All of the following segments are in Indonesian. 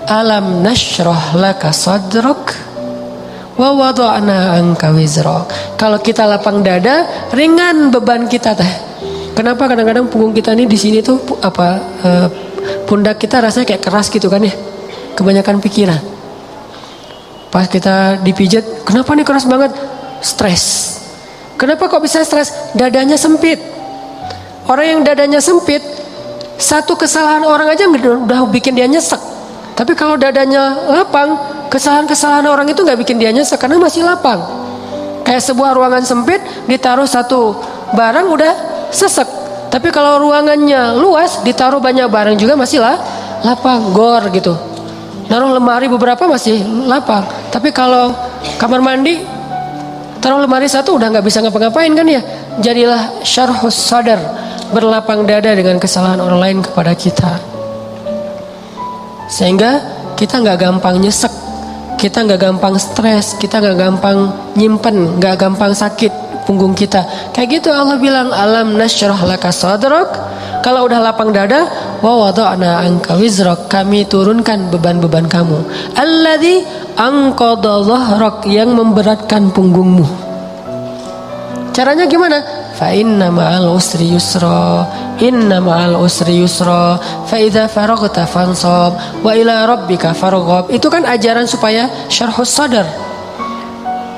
Alam nashrah laka sadrak wa wada'na anka wizrak. Kalau kita lapang dada, ringan beban kita teh. Kenapa kadang-kadang punggung kita nih di sini tuh pundak kita rasanya kayak keras gitu kan ya? Kebanyakan pikiran. Pas kita dipijat, kenapa nih keras banget? Stres. Kenapa kok bisa stres? Dadanya sempit. Orang yang dadanya sempit, satu kesalahan orang aja udah bikin dia nyesek. Tapi kalau dadanya lapang, kesalahan-kesalahan orang itu nggak bikin dia nyesek karena masih lapang. Kayak sebuah ruangan sempit, ditaruh satu barang udah sesek. Tapi kalau ruangannya luas, ditaruh banyak barang juga masih lapang, gor gitu. Naruh lemari beberapa masih lapang. Tapi kalau kamar mandi, taruh lemari satu udah nggak bisa ngapa-ngapain kan ya. Jadilah syarhus sadar, berlapang dada dengan kesalahan orang lain kepada kita. Sehingga kita nggak gampang nyesek, kita nggak gampang stres, kita nggak gampang nyimpen, nggak gampang sakit punggung kita. Kayak gitu Allah bilang, alam nashrah laka sadrak. Kalau udah lapang dada, wa wada'na anka wizrak, kami turunkan beban-beban kamu. Alladzi anqadha dhahrak, yang memberatkan punggungmu. Caranya gimana? Fa inna ma'al usri yusra, inna ma'al usri yusra, fa idza faraghta fansab wa ila rabbika farghab. Itu kan ajaran supaya syarhus sadar.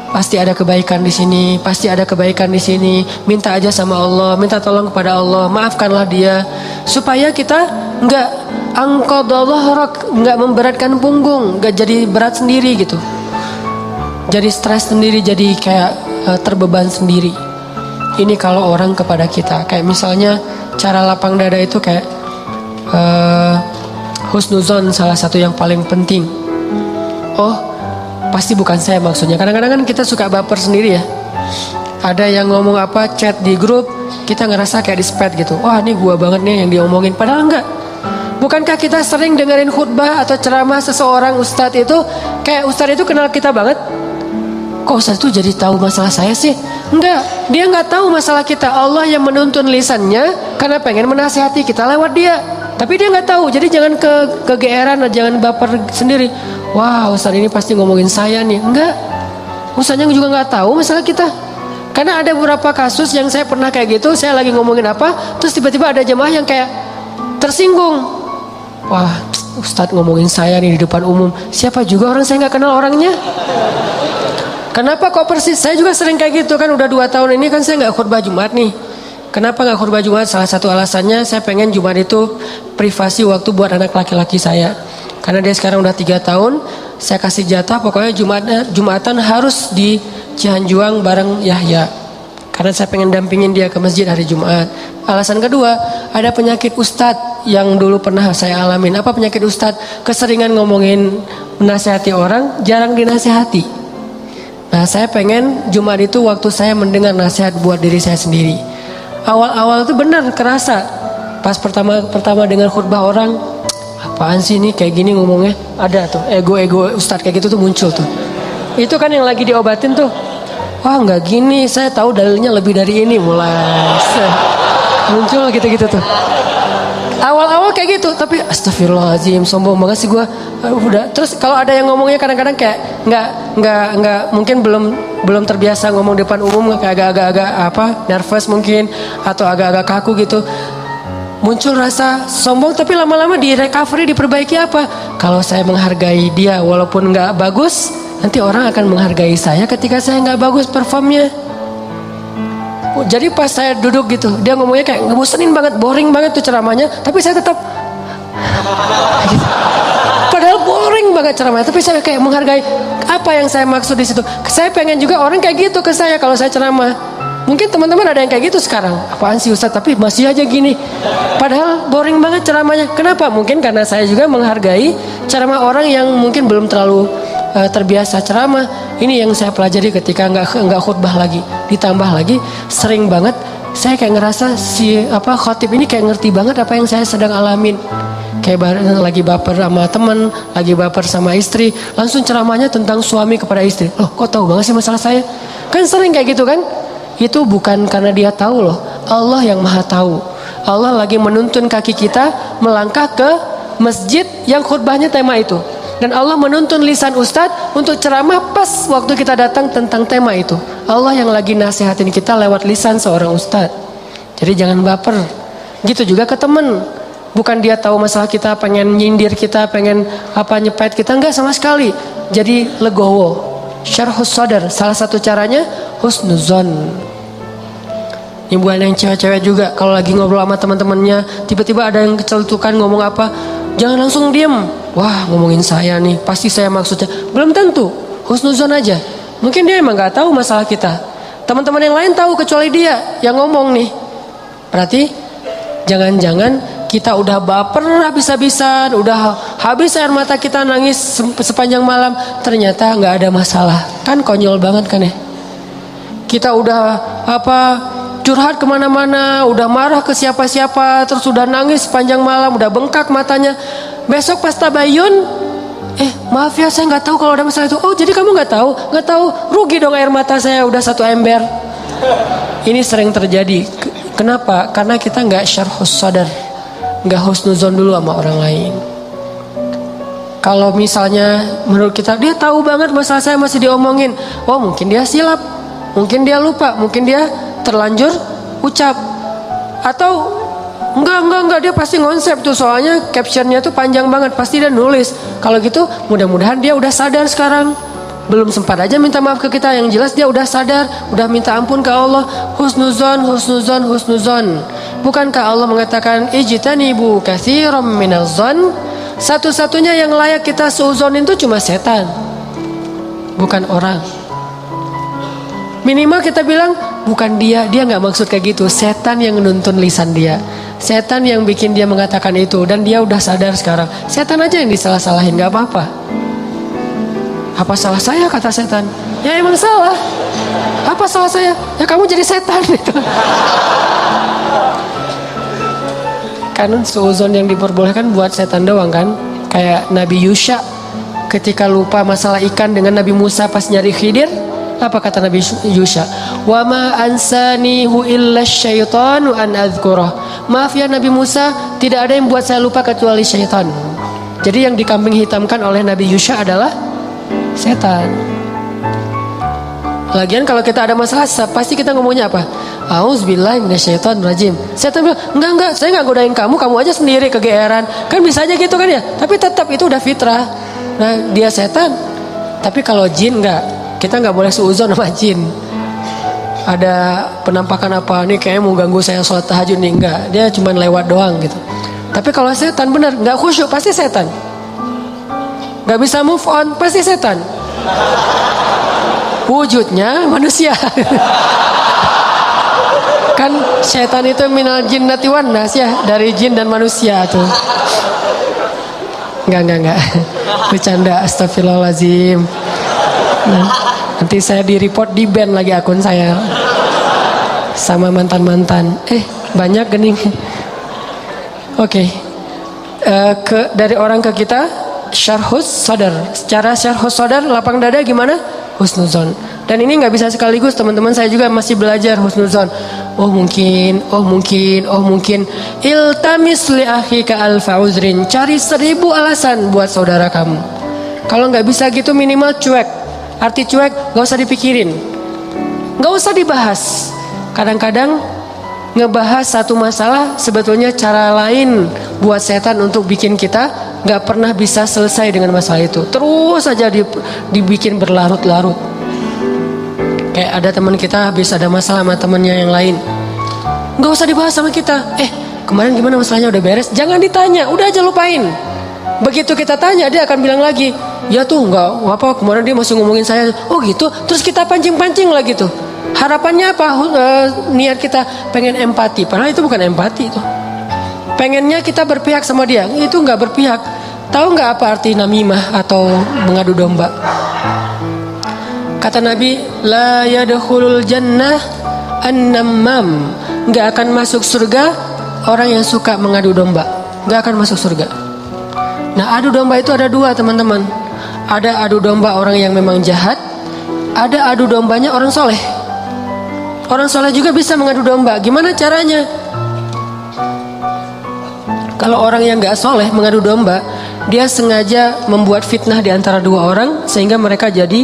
Pasti ada kebaikan di sini, pasti ada kebaikan di sini. Minta aja sama Allah, minta tolong kepada Allah, maafkanlah dia, supaya kita enggak angqadallah, enggak memberatkan punggung, enggak jadi berat sendiri gitu. Jadi stres sendiri, jadi kayak terbeban sendiri. Ini kalau orang kepada kita, kayak misalnya cara lapang dada itu kayak husnuzon, salah satu yang paling penting. Oh, pasti bukan saya maksudnya. Kadang-kadang kan kita suka baper sendiri ya. Ada yang ngomong apa, chat di grup, kita ngerasa kayak di-spam gitu. Wah, ini gua banget nih yang diomongin. Padahal enggak. Bukankah kita sering dengerin khutbah atau ceramah seseorang ustadz itu, kayak ustadz itu kenal kita banget? Kok ustadz itu jadi tahu masalah saya sih? Enggak, dia nggak tahu masalah kita. Allah yang menuntun lisannya karena pengen menasihati kita lewat dia. Tapi dia nggak tahu, jadi jangan kegeeran, jangan baper sendiri. Wah, ustadz ini pasti ngomongin saya nih. Enggak, ustadznya juga nggak tahu masalah kita. Karena ada beberapa kasus yang saya pernah kayak gitu, saya lagi ngomongin apa, terus tiba-tiba ada jemaah yang kayak tersinggung. Wah, ustadz ngomongin saya nih di depan umum. Siapa juga orang, saya nggak kenal orangnya. Kenapa kok persis? Saya juga sering kayak gitu kan, udah 2 tahun ini kan saya nggak khutbah Jumat nih. Kenapa nggak khutbah Jumat? Salah satu alasannya saya pengen Jumat itu privasi waktu buat anak laki-laki saya. Karena dia sekarang udah 3 tahun, saya kasih jatah pokoknya Jumatan harus di Cihanjuang bareng Yahya. Karena saya pengen dampingin dia ke masjid hari Jumat. Alasan kedua, ada penyakit ustadz yang dulu pernah saya alamin. Apa penyakit ustadz? Keseringan ngomongin menasihati orang, jarang dinasihati. Nah, saya pengen Jumat itu waktu saya mendengar nasihat buat diri saya sendiri. Awal-awal itu benar kerasa. Pas pertama dengar khutbah orang, apaan sih ini kayak gini ngomongnya? Ada tuh ego ustadz kayak gitu tuh muncul tuh. Itu kan yang lagi diobatin tuh. Wah, nggak gini, saya tahu dalilnya lebih dari ini, mulai muncul gitu-gitu tuh. Awal-awal kayak gitu, tapi astagfirullahaladzim, sombong banget sih gue. Udah. Terus kalau ada yang ngomongnya kadang-kadang kayak nggak mungkin belum terbiasa ngomong depan umum, kayak agak-agak nervous mungkin atau agak-agak kaku gitu. Muncul rasa sombong, tapi lama-lama di recovery, diperbaiki apa? Kalau saya menghargai dia walaupun nggak bagus, nanti orang akan menghargai saya ketika saya nggak bagus performnya. Jadi pas saya duduk gitu, dia ngomongnya kayak ngebosenin banget, boring banget tuh ceramahnya, tapi saya tetap gitu. Padahal boring banget ceramahnya, tapi saya kayak menghargai. Apa yang saya maksud di situ? Saya pengen juga orang kayak gitu ke saya kalau saya ceramah. Mungkin teman-teman ada yang kayak gitu sekarang. Apaan sih Ustadz, tapi masih aja gini. Padahal boring banget ceramahnya. Kenapa? Mungkin karena saya juga menghargai ceramah orang yang mungkin belum terlalu terbiasa ceramah. Ini yang saya pelajari ketika nggak khutbah lagi. Ditambah lagi sering banget saya kayak ngerasa khotib ini kayak ngerti banget apa yang saya sedang alamin. Kayak lagi baper sama teman, lagi baper sama istri, langsung ceramahnya tentang suami kepada istri. Loh, kok tahu banget sih masalah saya? Kan sering kayak gitu kan? Itu bukan karena dia tahu loh, Allah yang maha tahu. Allah lagi menuntun kaki kita melangkah ke masjid yang khutbahnya tema itu. Dan Allah menuntun lisan ustadz untuk ceramah pas waktu kita datang tentang tema itu. Allah yang lagi nasihatin kita lewat lisan seorang ustadz. Jadi jangan baper. Gitu juga ke temen. Bukan dia tahu masalah kita, pengen nyindir kita, pengen nyepet kita. Enggak sama sekali. Jadi legowo. Syarhus sadar, salah satu caranya husnuzon. Yang bukan yang cewek-cewek juga, kalau lagi ngobrol sama teman-temannya, tiba-tiba ada yang kecelutukan ngomong apa, jangan langsung diem. Wah, ngomongin saya nih, pasti saya maksudnya. Belum tentu, husnuzon aja. Mungkin dia emang gak tahu masalah kita. Teman-teman yang lain tahu kecuali dia yang ngomong nih. Berarti jangan-jangan kita udah baper habis-habisan, udah habis air mata kita nangis sepanjang malam, ternyata gak ada masalah. Kan konyol banget kan ya. Kita udah curhat kemana-mana, udah marah ke siapa-siapa, terus udah nangis sepanjang malam, udah bengkak matanya. Besok pas tabayun, maaf ya saya nggak tahu kalau ada masalah itu. Oh jadi kamu nggak tahu? Nggak tahu, rugi dong air mata saya udah 1 ember. Ini sering terjadi. Kenapa? Karena kita nggak syarhus sadar, nggak husnuzon dulu sama orang lain. Kalau misalnya menurut kita dia tahu banget masalah saya masih diomongin, oh mungkin dia silap, mungkin dia lupa, mungkin dia terlanjur ucap, atau enggak dia pasti ngonsep tuh, soalnya captionnya tuh panjang banget, pasti dia nulis. Kalau gitu mudah-mudahan dia udah sadar sekarang, belum sempat aja minta maaf ke kita, yang jelas dia udah sadar, udah minta ampun ke Allah. Husnuzon. Bukankah Allah mengatakan ijtanibu katsiran minaz-zon? Satu-satunya yang layak kita suuzonin itu cuma setan, bukan orang. Minimal kita bilang bukan dia nggak maksud kayak gitu. Setan yang nuntun lisan dia, setan yang bikin dia mengatakan itu, dan dia udah sadar sekarang. Setan aja yang disalah-salahin, nggak apa-apa. Apa salah saya kata setan? Ya emang salah. Apa salah saya? Ya kamu jadi setan gitu. Kan suuzon yang diperbolehkan buat setan doang kan? Kayak Nabi Yusha ketika lupa masalah ikan dengan Nabi Musa pas nyari Khidir. Apa kata Nabi Yusha? Wa ma ansanihu illa syaitanu an adzkurah. Maaf ya Nabi Musa, tidak ada yang buat saya lupa kecuali syaitan. Jadi yang dikambing hitamkan oleh Nabi Yusha adalah setan. Lagian kalau kita ada masalah, pasti kita ngomongnya apa? Auzubillahi minasyaitonirrajim. Setan bilang, enggak, saya enggak godain kamu, kamu aja sendiri kegeeran. Kan bisa aja gitu kan ya? Tapi tetap itu udah fitrah. Nah, dia setan. Tapi kalau jin enggak. Kita nggak boleh suuzon sama jin. Ada penampakan apa nih, kayaknya mau ganggu saya sholat tahajud nih, enggak. Dia cuma lewat doang gitu. Tapi kalau setan benar, nggak khusyuk pasti setan. Nggak bisa move on pasti setan. Wujudnya manusia. Kan setan itu minal jinnati wan nas ya, dari jin dan manusia tuh. Enggak. Bercanda, astagfirullahaladzim. Nanti saya di-report, di-ban lagi akun saya sama mantan-mantan. Banyak gening. Oke. Dari orang ke kita, syarhus sadar. Secara syarhus sadar, lapang dada gimana? Husnuzon. Dan ini nggak bisa sekaligus, teman-teman saya juga masih belajar husnuzon. Oh mungkin. Iltamis li akhika alfa uzrin. Cari 1000 alasan buat saudara kamu. Kalau nggak bisa gitu, minimal cuek. Arti cuek, gak usah dipikirin, gak usah dibahas. Kadang-kadang ngebahas satu masalah sebetulnya cara lain buat setan untuk bikin kita gak pernah bisa selesai dengan masalah itu. Terus aja dibikin berlarut-larut. Kayak ada teman kita habis ada masalah sama temannya yang lain, gak usah dibahas sama kita. Kemarin gimana masalahnya, udah beres? Jangan ditanya, udah aja lupain. Begitu kita tanya, dia akan bilang lagi, ya tuh nggak apa, kemarin dia masih ngomongin saya. Oh gitu, terus kita pancing-pancing lagi tuh. Harapannya apa? Niat kita pengen empati, padahal itu bukan empati itu. Pengennya kita berpihak sama dia, itu nggak berpihak. Tahu nggak apa arti namimah atau mengadu domba? Kata Nabi, la yadkhulul jannah an-nammam. Nggak akan masuk surga orang yang suka mengadu domba. Nggak akan masuk surga. Nah, adu domba itu ada 2 teman-teman. Ada adu domba orang yang memang jahat, ada adu dombanya orang soleh. Orang soleh juga bisa mengadu domba. Gimana caranya? Kalau orang yang gak soleh mengadu domba, dia sengaja membuat fitnah di antara dua orang sehingga mereka jadi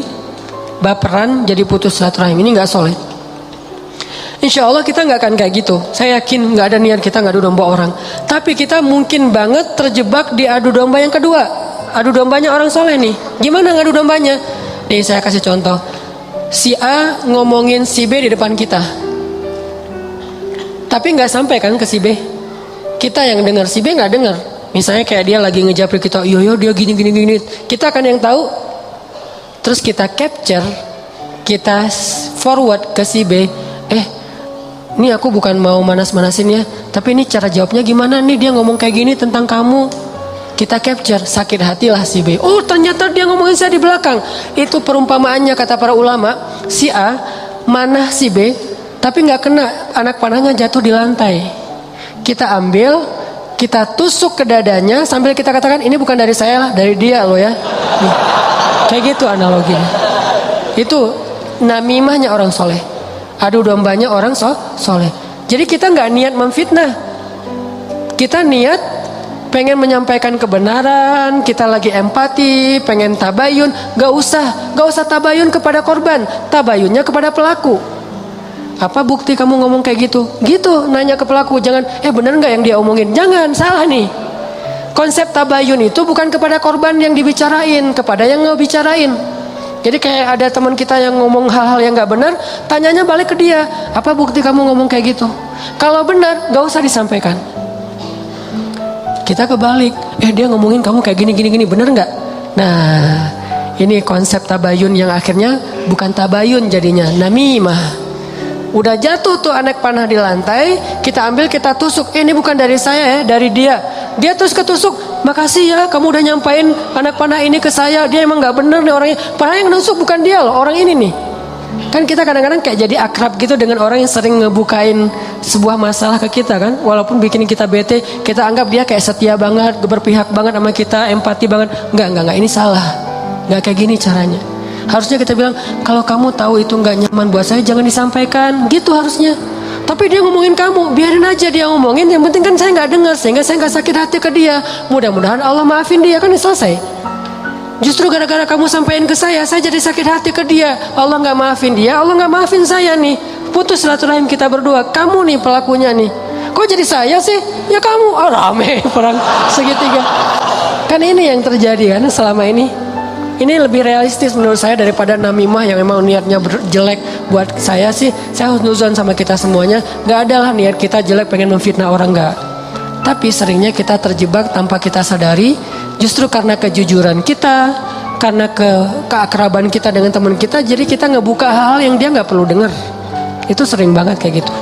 baperan, jadi putus silaturahim. Ini nggak soleh. Insya Allah kita nggak akan kayak gitu. Saya yakin nggak ada niat kita ngadu domba orang. Tapi kita mungkin banget terjebak di adu domba yang kedua. Adu dombanya orang soleh nih. Gimana ngadu dombanya? Nih saya kasih contoh. Si A ngomongin si B di depan kita. Tapi nggak sampai kan ke si B. Kita yang dengar, si B nggak dengar. Misalnya kayak dia lagi ngejapri kita, yo dia gini. Kita kan yang tahu. Terus kita capture, kita forward ke si B. Ini aku bukan mau manas-manasin ya, tapi ini cara jawabnya gimana nih, dia ngomong kayak gini tentang kamu. Kita capture, sakit hatilah si B. Oh ternyata dia ngomongin saya di belakang. Itu perumpamaannya kata para ulama. Si A manah si B, tapi nggak kena, anak panahnya jatuh di lantai. Kita ambil, kita tusuk ke dadanya sambil kita katakan ini bukan dari saya lah, dari dia loh ya. Nih. Kayak gitu analoginya. Itu namimahnya orang soleh. Adu dombanya orang soleh. Jadi kita nggak niat memfitnah. Kita niat pengen menyampaikan kebenaran. Kita lagi empati, pengen tabayun. Gak usah tabayun kepada korban. Tabayunnya kepada pelaku. Apa bukti kamu ngomong kayak gitu? Gitu, nanya ke pelaku. Jangan, bener nggak yang dia omongin? Jangan, salah nih. Konsep tabayun itu bukan kepada korban yang dibicarain, kepada yang ngebicarain. Jadi kayak ada teman kita yang ngomong hal-hal yang gak benar, tanyanya balik ke dia, apa bukti kamu ngomong kayak gitu? Kalau benar, gak usah disampaikan. Kita kebalik, dia ngomongin kamu kayak gini, benar gak? Nah, ini konsep tabayun yang akhirnya bukan tabayun jadinya, namimah. Udah jatuh tuh anak panah di lantai, kita ambil, kita tusuk. Ini bukan dari saya ya, dari dia. Dia terus ketusuk. Makasih ya, kamu udah nyampain anak panah ini ke saya. Dia emang nggak bener nih orangnya. Padahal yang nusuk bukan dia loh, orang ini nih. Kan kita kadang-kadang kayak jadi akrab gitu dengan orang yang sering ngebukain sebuah masalah ke kita kan. Walaupun bikin kita bete, kita anggap dia kayak setia banget, berpihak banget sama kita, empati banget. Enggak, ini salah. Nggak kayak gini caranya. Harusnya kita bilang, kalau kamu tahu itu nggak nyaman buat saya, jangan disampaikan. Gitu harusnya. Tapi dia ngomongin kamu, biarin aja dia ngomongin. Yang penting kan saya nggak dengar, sehingga saya nggak sakit hati ke dia. Mudah-mudahan Allah maafin dia, kan selesai. Justru gara-gara kamu sampaikan ke saya jadi sakit hati ke dia. Allah nggak maafin dia, Allah nggak maafin saya nih. Putus silaturahim kita berdua. Kamu nih pelakunya nih. Kok jadi saya sih? Ya kamu. Oh rame perang segitiga. Kan ini yang terjadi kan selama ini. Ini lebih realistis menurut saya daripada namimah yang memang niatnya jelek. Buat saya sih, saya husnuzon sama kita semuanya. Gak ada lah niat kita jelek pengen memfitnah orang, gak. Tapi seringnya kita terjebak tanpa kita sadari. Justru karena kejujuran kita, karena keakraban kita dengan teman kita, jadi kita ngebuka hal-hal yang dia gak perlu dengar. Itu sering banget kayak gitu.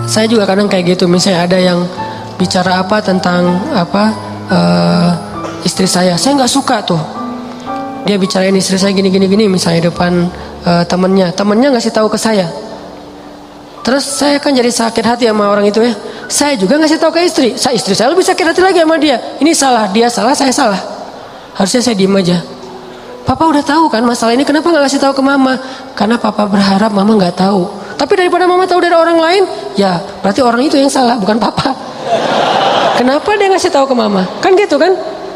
Saya juga kadang kayak gitu. Misalnya ada yang bicara apa tentang istri saya nggak suka tuh. Dia bicarain istri saya gini misalnya depan temennya ngasih tahu ke saya. Terus saya kan jadi sakit hati sama orang itu ya. Saya juga ngasih tahu ke istri saya lebih sakit hati lagi sama dia. Ini salah, dia salah, saya salah. Harusnya saya diem aja. Papa udah tahu kan masalah ini, kenapa nggak kasih tahu ke mama? Karena papa berharap mama nggak tahu. Tapi daripada mama tahu dari orang lain, ya berarti orang itu yang salah, bukan papa. Kenapa dia ngasih tahu ke mama? Kan gitu kan?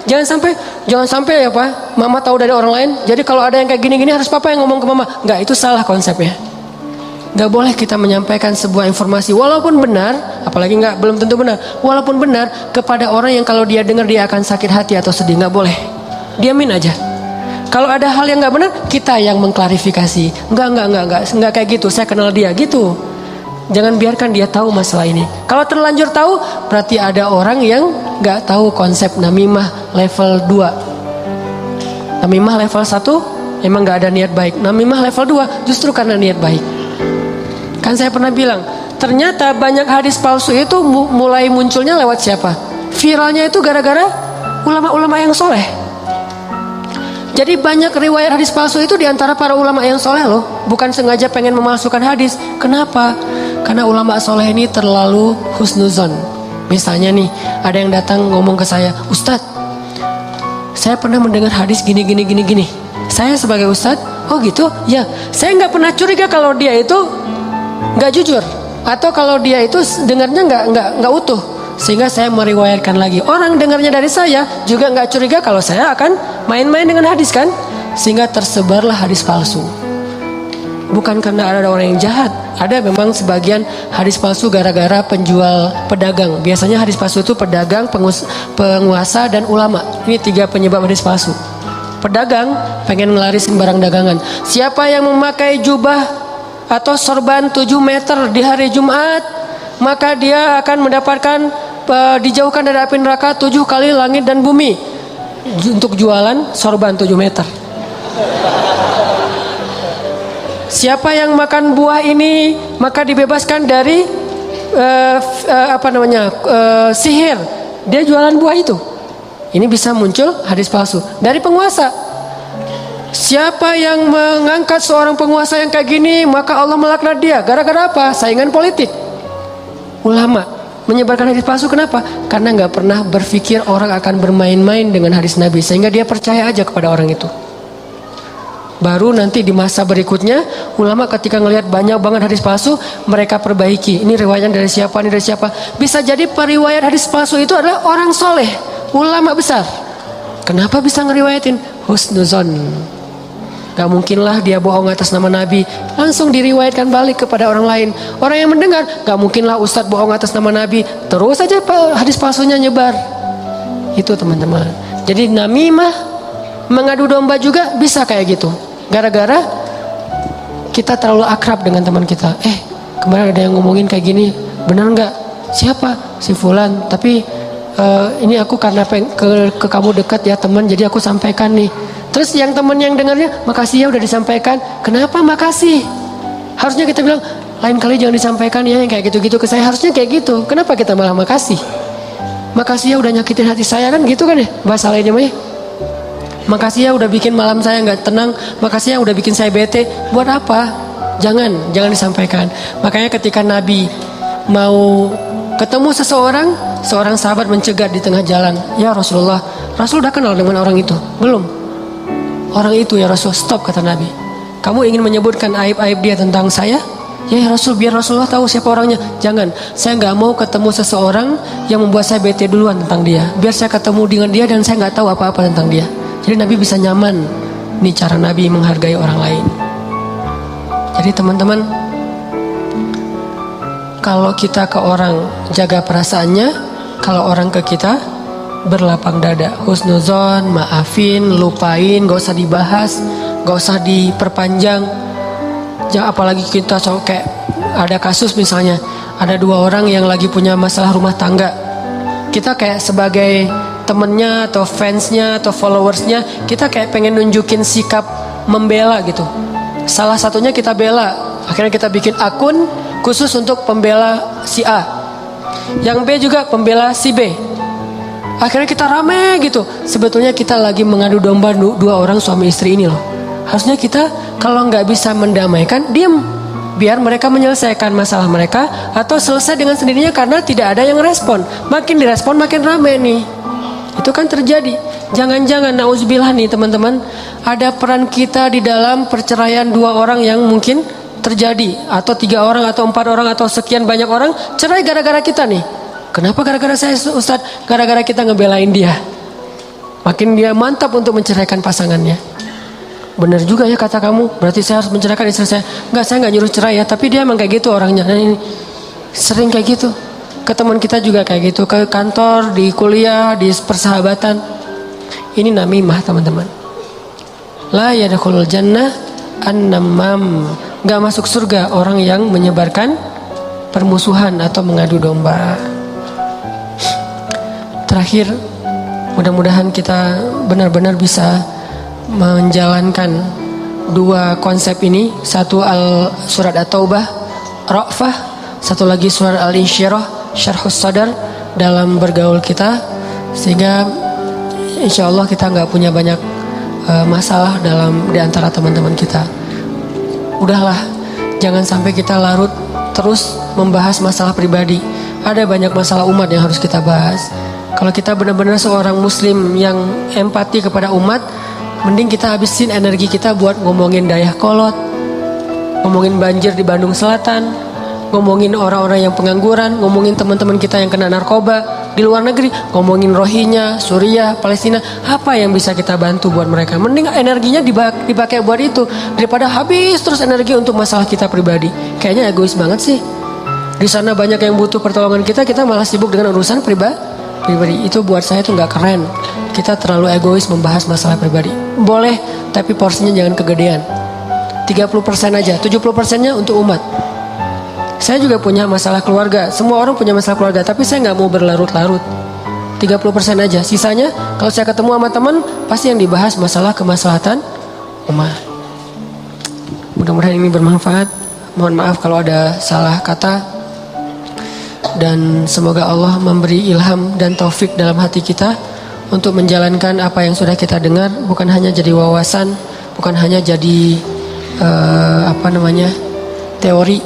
Jangan sampai ya Pak, mama tahu dari orang lain. Jadi kalau ada yang kayak gini-gini harus papa yang ngomong ke mama. Enggak, itu salah konsepnya. Enggak boleh kita menyampaikan sebuah informasi walaupun benar, apalagi belum tentu benar. Walaupun benar kepada orang yang kalau dia dengar dia akan sakit hati atau sedih, enggak boleh. Diamin aja. Kalau ada hal yang enggak benar, kita yang mengklarifikasi. Enggak kayak gitu. Saya kenal dia gitu. Jangan biarkan dia tahu masalah ini. Kalau terlanjur tahu, berarti ada orang yang gak tahu konsep namimah level 2. Namimah level 1 emang gak ada niat baik. Namimah level 2 justru karena niat baik. Kan saya pernah bilang, ternyata banyak hadis palsu itu mulai munculnya lewat siapa? Viralnya itu gara-gara ulama-ulama yang soleh. Jadi banyak riwayat hadis palsu itu diantara para ulama yang soleh loh. Bukan sengaja pengen memalsukan hadis. Kenapa? Karena ulama soleh ini terlalu husnuzon. Misalnya nih, ada yang datang ngomong ke saya, Ustadz, saya pernah mendengar hadis gini. Saya sebagai Ustadz, oh gitu? Ya, saya nggak pernah curiga kalau dia itu nggak jujur, atau kalau dia itu dengarnya nggak utuh. sehingga saya meriwayatkan lagi. Orang dengarnya dari saya juga nggak curiga kalau saya akan main-main dengan hadis kan, sehingga tersebarlah hadis palsu. Bukan karena ada orang yang jahat, ada memang sebagian hadis palsu gara-gara pedagang. Biasanya hadis palsu itu pedagang, penguasa, dan ulama. Ini 3 penyebab hadis palsu. Pedagang pengen ngelarisin barang dagangan. Siapa yang memakai jubah atau sorban 7 meter di hari Jumat, maka dia akan mendapatkan dijauhkan dari api neraka 7 kali langit dan bumi. Untuk jualan sorban 7 meter. Siapa yang makan buah ini maka dibebaskan dari sihir. Dia jualan buah itu. Ini bisa muncul hadis palsu dari penguasa. Siapa yang mengangkat seorang penguasa yang kayak gini maka Allah melaknat dia. Gara-gara apa? Saingan politik. Ulama menyebarkan hadis palsu, kenapa? Karena nggak pernah berpikir orang akan bermain-main dengan hadis Nabi, sehingga dia percaya aja kepada orang itu. Baru nanti di masa berikutnya ulama ketika ngelihat banyak banget hadis palsu, mereka perbaiki. Ini riwayatnya dari siapa, ini dari siapa. Bisa jadi periwayat hadis palsu itu adalah orang soleh, ulama besar. Kenapa bisa ngeriwayatin? Husnuzon. Gak mungkinlah dia bohong atas nama Nabi, langsung diriwayatkan balik kepada orang lain. Orang yang mendengar, gak mungkinlah ustadz bohong atas nama Nabi, terus saja hadis palsunya nyebar. Itu teman-teman. Jadi namimah, mengadu domba juga bisa kayak gitu. Gara-gara kita terlalu akrab dengan teman kita. Kemarin ada yang ngomongin kayak gini, benar nggak? Siapa? Si Fulan. Tapi ini aku karena ke kamu dekat ya teman, jadi aku sampaikan nih. Terus yang teman yang dengarnya, makasih ya udah disampaikan. Kenapa makasih? Harusnya kita bilang, lain kali jangan disampaikan ya yang kayak gitu-gitu ke saya. Harusnya kayak gitu. Kenapa kita malah makasih? Makasih ya udah nyakitin hati saya, kan gitu kan ya bahasa lainnya mah ya. Makasih ya udah bikin malam saya nggak tenang. Makasih ya udah bikin saya bete. Buat apa? Jangan disampaikan. Makanya ketika Nabi mau ketemu seorang sahabat mencegat di tengah jalan. Ya Rasulullah, Rasul udah kenal dengan orang itu? Belum. Orang itu ya Rasul, stop kata Nabi. Kamu ingin menyebutkan aib-aib dia tentang saya? Ya Rasul, biar Rasulullah tahu siapa orangnya. Jangan, saya nggak mau ketemu seseorang yang membuat saya bete duluan tentang dia. Biar saya ketemu dengan dia dan saya nggak tahu apa-apa tentang dia. Jadi Nabi bisa nyaman. Ini cara Nabi menghargai orang lain. Jadi teman-teman, kalau kita ke orang jaga perasaannya, kalau orang ke kita berlapang dada. Husnuzon, maafin, lupain, gak usah dibahas, gak usah diperpanjang. Jangan, apalagi kita kayak ada kasus misalnya, ada 2 orang yang lagi punya masalah rumah tangga. Kita kayak sebagai temennya atau fansnya atau followersnya, kita kayak pengen nunjukin sikap membela gitu. Salah satunya kita bela, akhirnya kita bikin akun khusus untuk pembela si A, yang B juga pembela si B. Akhirnya kita rame gitu. Sebetulnya kita lagi mengadu domba 2 orang suami istri ini loh. Harusnya kita kalau nggak bisa mendamaikan, diam, biar mereka menyelesaikan masalah mereka atau selesai dengan sendirinya karena tidak ada yang respon. Makin direspon makin rame nih. Itu kan terjadi. Jangan-jangan nauzubillah nih teman-teman, ada peran kita di dalam perceraian 2 orang yang mungkin terjadi, atau 3 orang atau 4 orang atau sekian banyak orang cerai gara-gara kita nih. Kenapa gara-gara saya Ustadz? Gara-gara kita ngebelain dia. Makin dia mantap untuk menceraikan pasangannya. Benar juga ya kata kamu, berarti saya harus menceraikan istri saya. Enggak, saya nggak nyuruh cerai ya, tapi dia emang kayak gitu orangnya. Nah, ini sering kayak gitu. Ke teman kita juga kayak gitu, ke kantor, di kuliah, di persahabatan. Ini namimah teman-teman. La yadkhulul jannah an-namam. Gak masuk surga orang yang menyebarkan permusuhan atau mengadu domba. Terakhir, mudah-mudahan kita benar-benar bisa menjalankan 2 konsep ini. Satu surat At-Taubah, Ra'fah. Satu lagi surat Al-Insyirah, Syarhus Sadar, dalam bergaul kita, sehingga insya Allah kita nggak punya banyak masalah di antara teman-teman kita. Udahlah, jangan sampai kita larut terus membahas masalah pribadi. Ada banyak masalah umat yang harus kita bahas. Kalau kita benar-benar seorang muslim yang empati kepada umat, mending kita habisin energi kita buat ngomongin Dayakolot, ngomongin banjir di Bandung Selatan, ngomongin orang-orang yang pengangguran, ngomongin teman-teman kita yang kena narkoba di luar negeri, ngomongin Rohingya, Suriah, Palestina. Apa yang bisa kita bantu buat mereka? Mending energinya dipakai buat itu daripada habis terus energi untuk masalah kita pribadi. Kayaknya egois banget sih. Di sana banyak yang butuh pertolongan kita malah sibuk dengan urusan pribadi. Itu buat saya tuh nggak keren. Kita terlalu egois membahas masalah pribadi. Boleh, tapi porsinya jangan kegedean. 30% aja, 70%-nya untuk umat. Saya juga punya masalah keluarga. Semua orang punya masalah keluarga, tapi saya nggak mau berlarut-larut. 30% aja. Sisanya kalau saya ketemu sama teman, pasti yang dibahas masalah kemaslahatan umat. Mudah-mudahan ini bermanfaat. Mohon maaf kalau ada salah kata. Dan semoga Allah memberi ilham dan taufik dalam hati kita untuk menjalankan apa yang sudah kita dengar, bukan hanya jadi wawasan, bukan hanya jadi teori,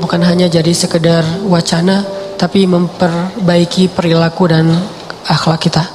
bukan hanya jadi sekedar wacana, tapi memperbaiki perilaku dan akhlak kita.